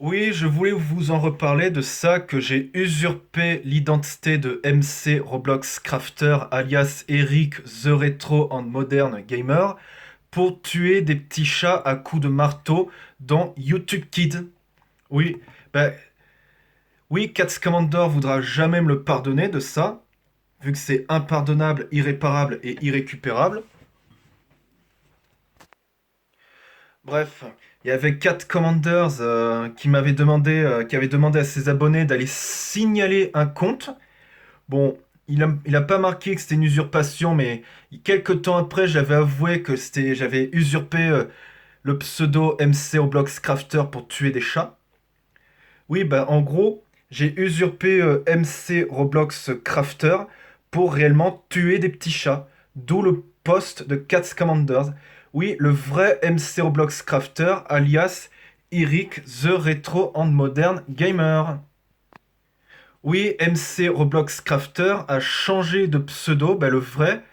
Oui, je voulais vous en reparler de ça que j'ai usurpé l'identité de MC Roblox Crafter alias Eric The Retro and Modern Gamer pour tuer des petits chats à coups de marteau dans YouTube Kid. Oui, bah oui, Cats Commander voudra jamais me le pardonner de ça, vu que c'est impardonnable, irréparable et irrécupérable. Bref, il y avait Cat Commanders qui avait demandé à ses abonnés d'aller signaler un compte. Bon, il a pas marqué que c'était une usurpation, mais quelques temps après, j'avais avoué que j'avais usurpé le pseudo MC Roblox Crafter pour tuer des chats. Oui, bah en gros, j'ai usurpé MC Roblox Crafter pour réellement tuer des petits chats. D'où le poste de Cats Commanders. Oui, le vrai MC Roblox Crafter, alias Eric The Retro and Modern Gamer. Oui, MC Roblox Crafter a changé de pseudo, bah le vrai,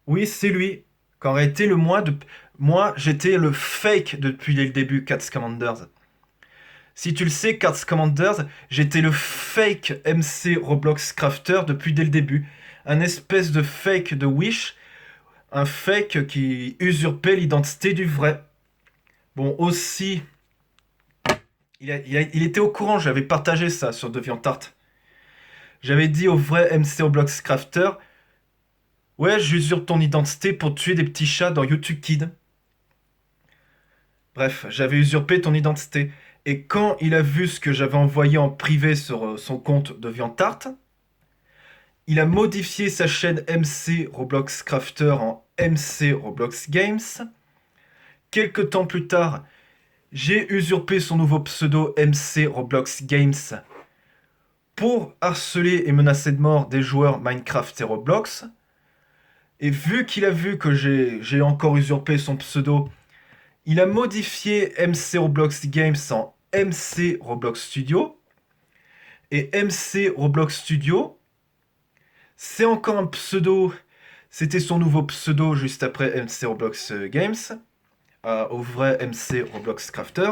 oui, c'est lui. Qu'en réalité, moi, j'étais le fake depuis le début, Cats Commanders. Si tu le sais, Cards Commanders, j'étais le fake MC Roblox Crafter depuis dès le début. Un espèce de fake de Wish, un fake qui usurpait l'identité du vrai. Bon, aussi, il était au courant, j'avais partagé ça sur DeviantArt. J'avais dit au vrai MC Roblox Crafter, ouais, j'usurpe ton identité pour tuer des petits chats dans YouTube Kid. Bref, j'avais usurpé ton identité. Et quand il a vu ce que j'avais envoyé en privé sur son compte DeviantArt, il a modifié sa chaîne MC Roblox Crafter en MC Roblox Games. Quelques temps plus tard, j'ai usurpé son nouveau pseudo MC Roblox Games pour harceler et menacer de mort des joueurs Minecraft et Roblox. Et vu qu'il a vu que j'ai encore usurpé son pseudo, il a modifié MC Roblox Games en MC Roblox Studio. Et MC Roblox Studio, c'est encore un pseudo. C'était son nouveau pseudo juste après MC Roblox Games, au vrai MC Roblox Crafter.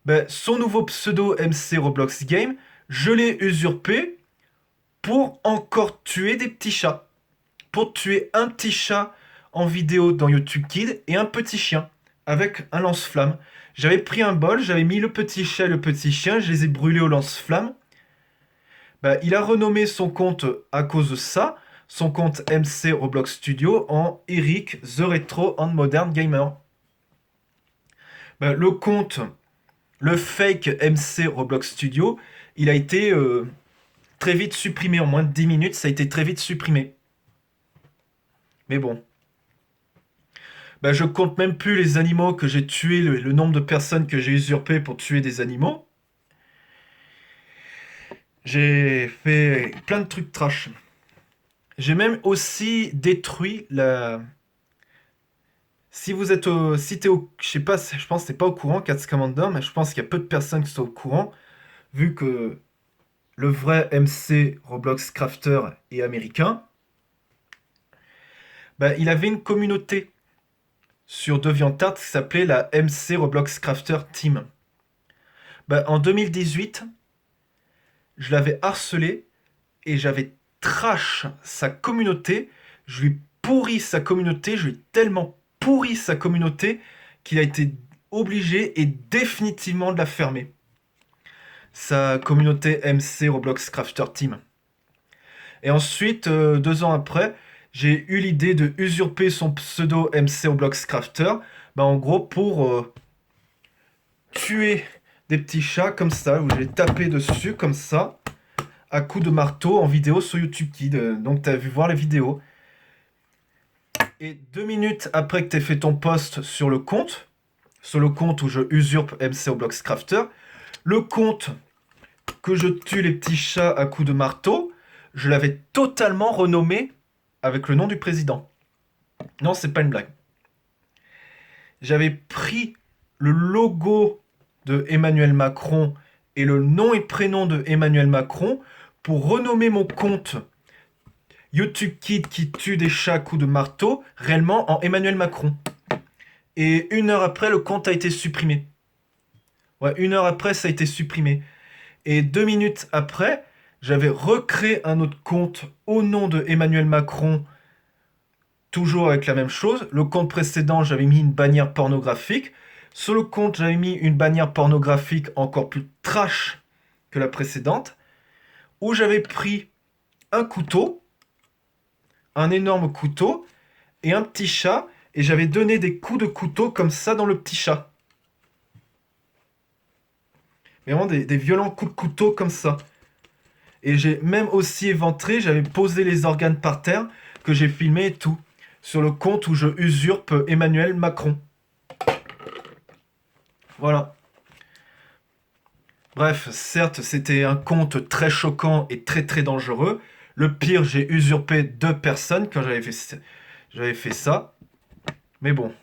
Ben, son nouveau pseudo MC Roblox Game, je l'ai usurpé pour encore tuer des petits chats. Pour tuer un petit chat en vidéo dans YouTube Kid et un petit chien avec un lance-flamme. J'avais pris un bol, j'avais mis le petit chat et le petit chien, je les ai brûlés au lance-flamme. Bah, il a renommé son compte à cause de ça, son compte MC Roblox Studio en Eric The Retro and Modern Gamer. Bah, le compte, le fake MC Roblox Studio, il a été très vite supprimé. En moins de 10 minutes, ça a été très vite supprimé. Mais bon. Bah, je compte même plus les animaux que j'ai tués, le nombre de personnes que j'ai usurpé pour tuer des animaux. J'ai fait plein de trucs trash. J'ai même aussi détruit la, si vous êtes au, si t'es au, je sais pas, je pense que t'es pas au courant, Cats Commander, mais je pense qu'il y a peu de personnes qui sont au courant, vu que le vrai MC Roblox Crafter est américain. Bah, il avait une communauté sur DeviantArt qui s'appelait la MC Roblox Crafter Team. Bah, en 2018, je l'avais harcelé et j'avais trash sa communauté. Je lui pourri sa communauté, je lui ai tellement pourri sa communauté qu'il a été obligé et définitivement de la fermer. Sa communauté MC Roblox Crafter Team. Et ensuite, 2 ans après, j'ai eu l'idée de usurper son pseudo MC Roblox Crafter, bah en gros pour tuer des petits chats comme ça, où j'ai tapé dessus comme ça, à coups de marteau en vidéo sur YouTube Kid. Donc t'as vu voir les vidéos. Et 2 minutes après que t'aies fait ton post sur le compte où je usurpe MC Roblox Crafter, le compte que je tue les petits chats à coups de marteau, je l'avais totalement renommé avec le nom du président. Non, c'est pas une blague. J'avais pris le logo de Emmanuel Macron et le nom et prénom de Emmanuel Macron pour renommer mon compte YouTube Kid qui tue des chats à coups de marteau réellement en Emmanuel Macron. Et 1 heure après, le compte a été supprimé. Ouais, 1 heure après, ça a été supprimé. Et 2 minutes après, j'avais recréé un autre compte au nom de Emmanuel Macron, toujours avec la même chose. Le compte précédent, j'avais mis une bannière pornographique. Sur le compte, j'avais mis une bannière pornographique encore plus trash que la précédente, où j'avais pris un couteau, un énorme couteau, et un petit chat, et j'avais donné des coups de couteau comme ça dans le petit chat. Mais vraiment des violents coups de couteau comme ça. Et j'ai même aussi éventré, j'avais posé les organes par terre, que j'ai filmé et tout, sur le compte où je usurpe Emmanuel Macron. Voilà. Bref, certes, c'était un compte très choquant et très très dangereux. Le pire, j'ai usurpé 2 personnes quand j'avais fait ça. Mais bon.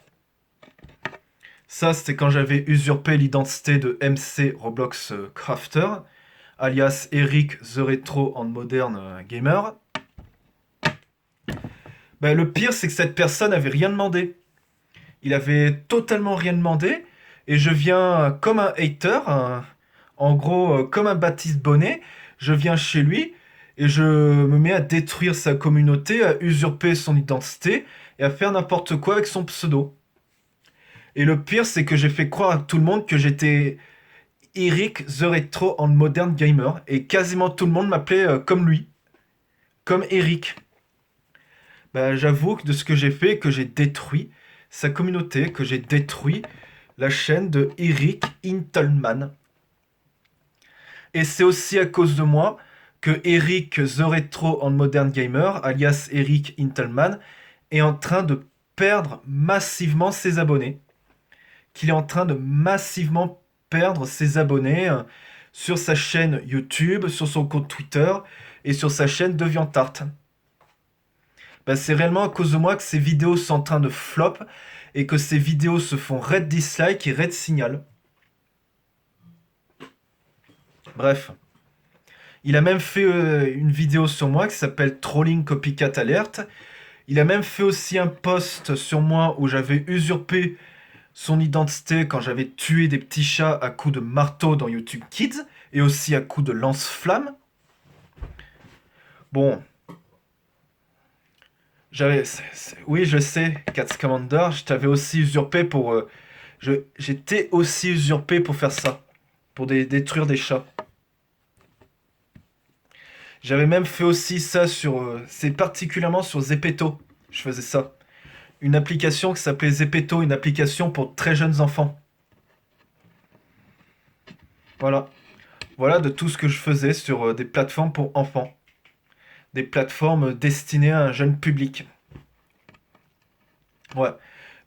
Ça, c'était quand j'avais usurpé l'identité de MC Roblox Crafter, alias Eric The Retro en moderne gamer. Ben, le pire, c'est que cette personne avait rien demandé. Il avait totalement rien demandé. Et je viens comme un hater, en gros comme un Baptiste Bonnet. Je viens chez lui et je me mets à détruire sa communauté, à usurper son identité et à faire n'importe quoi avec son pseudo. Et le pire, c'est que j'ai fait croire à tout le monde que j'étais Eric The Retro en moderne gamer. Et quasiment tout le monde m'appelait comme lui. Comme Eric. Bah, j'avoue que de ce que j'ai fait, que j'ai détruit sa communauté, que j'ai détruit la chaîne de Eric Intelman. Et c'est aussi à cause de moi que Eric The Retro en Modern Gamer, alias Eric Intelman, est en train de perdre massivement ses abonnés. Qu'il est en train de massivement perdre ses abonnés sur sa chaîne YouTube, sur son compte Twitter et sur sa chaîne DeviantArt. Bah, c'est réellement à cause de moi que ces vidéos sont en train de flop et que ces vidéos se font red dislike et red signal. Bref. Il a même fait une vidéo sur moi qui s'appelle Trolling Copycat Alert. Il a même fait aussi un post sur moi où j'avais usurpé son identité quand j'avais tué des petits chats à coups de marteau dans YouTube Kids et aussi à coups de lance-flamme. Bon. Oui, je sais, Cats Commander, je t'avais aussi usurpé pour... j'étais aussi usurpé pour faire ça. Pour détruire des chats. J'avais même fait aussi ça sur... c'est particulièrement sur Zepeto. Je faisais ça. Une application qui s'appelait Zepeto, une application pour très jeunes enfants. Voilà. Voilà de tout ce que je faisais sur des plateformes pour enfants. Des plateformes destinées à un jeune public. Ouais.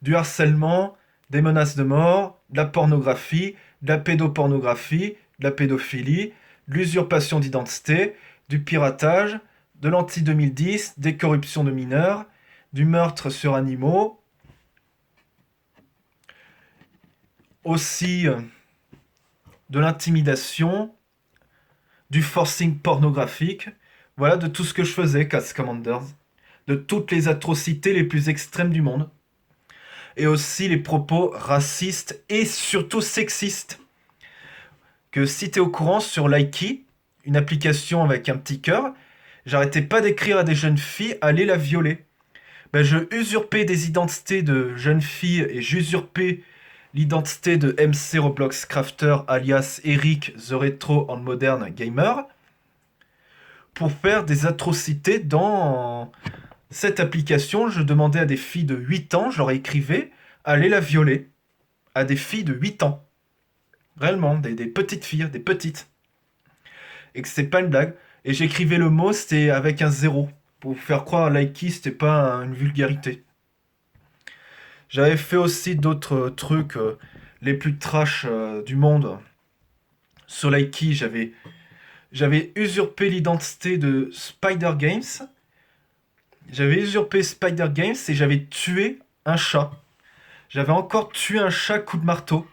Du harcèlement, des menaces de mort, de la pornographie, de la pédopornographie, de la pédophilie, de l'usurpation d'identité, du piratage, de l'anti-2010, des corruptions de mineurs, du meurtre sur animaux, aussi de l'intimidation, du forcing pornographique. Voilà de tout ce que je faisais, Cats Commanders. De toutes les atrocités les plus extrêmes du monde. Et aussi les propos racistes et surtout sexistes. Que si t'es au courant sur Likey, une application avec un petit cœur, j'arrêtais pas d'écrire à des jeunes filles aller la violer. Ben, je usurpais des identités de jeunes filles et j'usurpais l'identité de MC Roblox Crafter alias Eric The Retro en moderne gamer pour faire des atrocités dans cette application. Je demandais à des filles de 8 ans, je leur écrivais, aller la violer. À des filles de 8 ans. Réellement, des petites filles, des petites. Et que c'est pas une blague. Et j'écrivais le mot, c'était avec un 0. Pour faire croire à Likey, c'était pas une vulgarité. J'avais fait aussi d'autres trucs les plus trash du monde. Sur Likey, j'avais usurpé l'identité de Spider Games. J'avais usurpé Spider Games et j'avais tué un chat. J'avais encore tué un chat coup de marteau.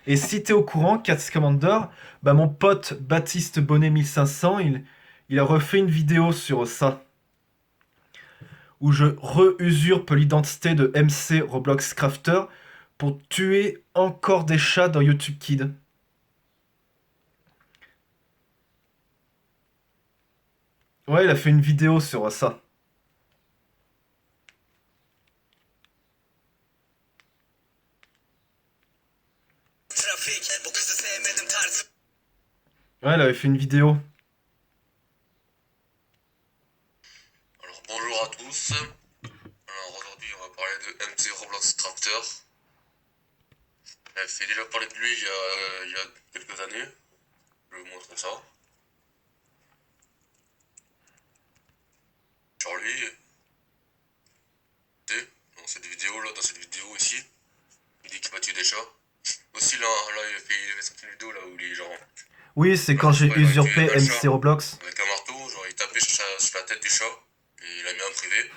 Et si t'es au courant, Cats Commander, bah mon pote Baptiste Bonnet 1500, il a refait une vidéo sur ça. Où je re-usurpe l'identité de MC Roblox Crafter pour tuer encore des chats dans YouTube Kids. Ouais, il a fait une vidéo sur ça. Ouais, il avait fait une vidéo. Alors bonjour à tous. Alors aujourd'hui on va parler de MC Roblox Crafter. J'avais fait déjà parler de lui il y a quelques années. Je vais vous montrer ça. Sur lui, dans cette vidéo ici, il dit qu'il va tuer des chats. Aussi il avait sorti une vidéo là où il est genre. Oui, c'est La quand dernière j'ai fois il avait tué usurpé un MC chat Roblox. avec un marteau, genre il tapait sur la tête du chat et il a mis en privé.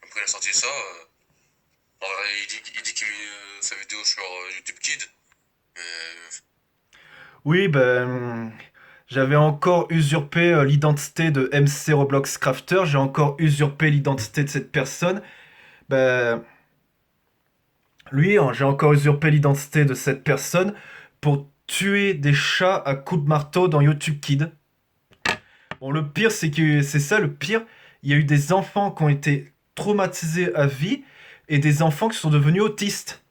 Après il a sorti ça. Alors, il dit qu'il met sa vidéo sur YouTube Kid. Mais Oui, ben, j'avais encore usurpé l'identité de MC Roblox Crafter. J'ai encore usurpé l'identité de cette personne. Ben, lui, hein, j'ai encore usurpé l'identité de cette personne pour tuer des chats à coups de marteau dans YouTube Kid. Bon, le pire, c'est que c'est ça le pire. Il y a eu des enfants qui ont été traumatisés à vie et des enfants qui sont devenus autistes.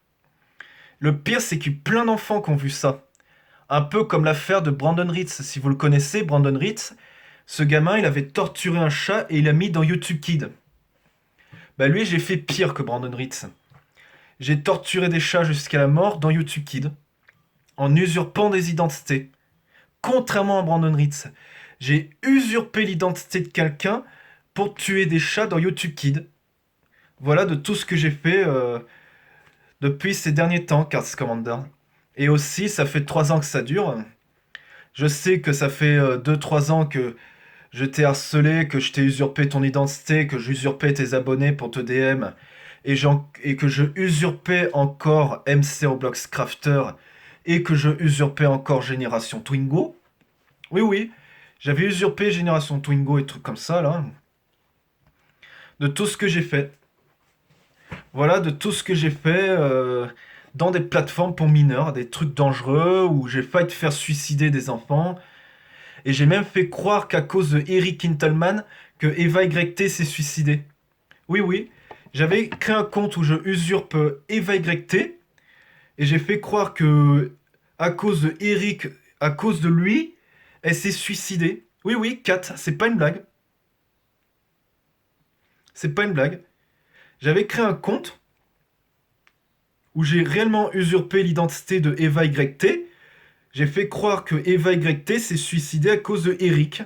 Le pire, c'est qu'il y a eu plein d'enfants qui ont vu ça. Un peu comme l'affaire de Brandon Ritz. Si vous le connaissez, Brandon Ritz, ce gamin, il avait torturé un chat et il l'a mis dans YouTube Kid. Bah lui, j'ai fait pire que Brandon Ritz. J'ai torturé des chats jusqu'à la mort dans YouTube Kid, en usurpant des identités. Contrairement à Brandon Ritz, j'ai usurpé l'identité de quelqu'un pour tuer des chats dans YouTube Kid. Voilà de tout ce que j'ai fait depuis ces derniers temps, Cards Commander. Et aussi, ça fait 3 ans que ça dure. Je sais que ça fait 2-3 ans que je t'ai harcelé, que je t'ai usurpé ton identité, que j'usurpais tes abonnés pour te DM, et que je usurpais encore MC Roblox Crafter, et que je usurpais encore Génération Twingo. Oui, oui, j'avais usurpé Génération Twingo et trucs comme ça, là. De tout ce que j'ai fait. Voilà, de tout ce que j'ai fait dans des plateformes pour mineurs, des trucs dangereux, où j'ai failli te faire suicider des enfants. Et j'ai même fait croire qu'à cause de Eric Kintelman, que Eva YT s'est suicidée. Oui, oui. J'avais créé un compte où je usurpe Eva YT. Et j'ai fait croire que, à cause de Eric, à cause de lui, elle s'est suicidée. Oui, oui, Kat, c'est pas une blague. C'est pas une blague. J'avais créé un compte où j'ai réellement usurpé l'identité de Eva YT. J'ai fait croire que Eva YT s'est suicidée à cause de Eric.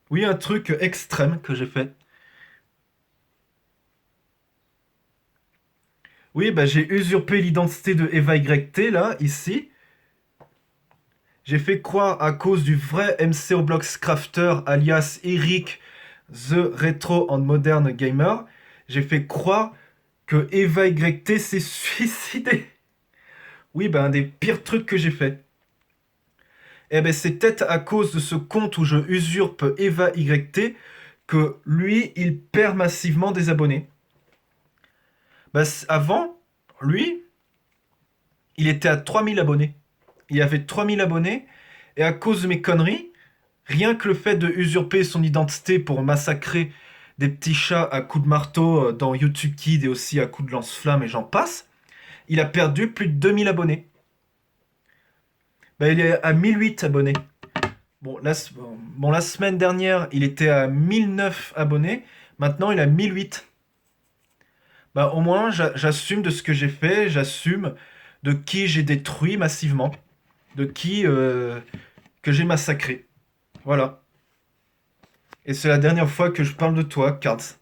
Oui, un truc extrême que j'ai fait. Oui, bah j'ai usurpé l'identité de Eva YT, là, ici. J'ai fait croire à cause du vrai MC Roblox Crafter, alias Eric, The Retro and Modern Gamer. J'ai fait croire que Eva YT s'est suicidée. Oui, bah un des pires trucs que j'ai fait. Eh ben c'est peut-être à cause de ce compte où je usurpe Eva YT que lui, il perd massivement des abonnés. Bah, avant, lui, il était à 3000 abonnés. Il avait 3000 abonnés, et à cause de mes conneries, rien que le fait de usurper son identité pour massacrer des petits chats à coups de marteau dans YouTube Kid et aussi à coups de lance-flamme et j'en passe, il a perdu plus de 2000 abonnés. Bah, il est à 1008 abonnés. Bon la semaine dernière, il était à 1009 abonnés. Maintenant, il a 1008. Bah, au moins, j'assume de ce que j'ai fait. J'assume de qui j'ai détruit massivement. De qui que j'ai massacré. Voilà. Et c'est la dernière fois que je parle de toi, Cards.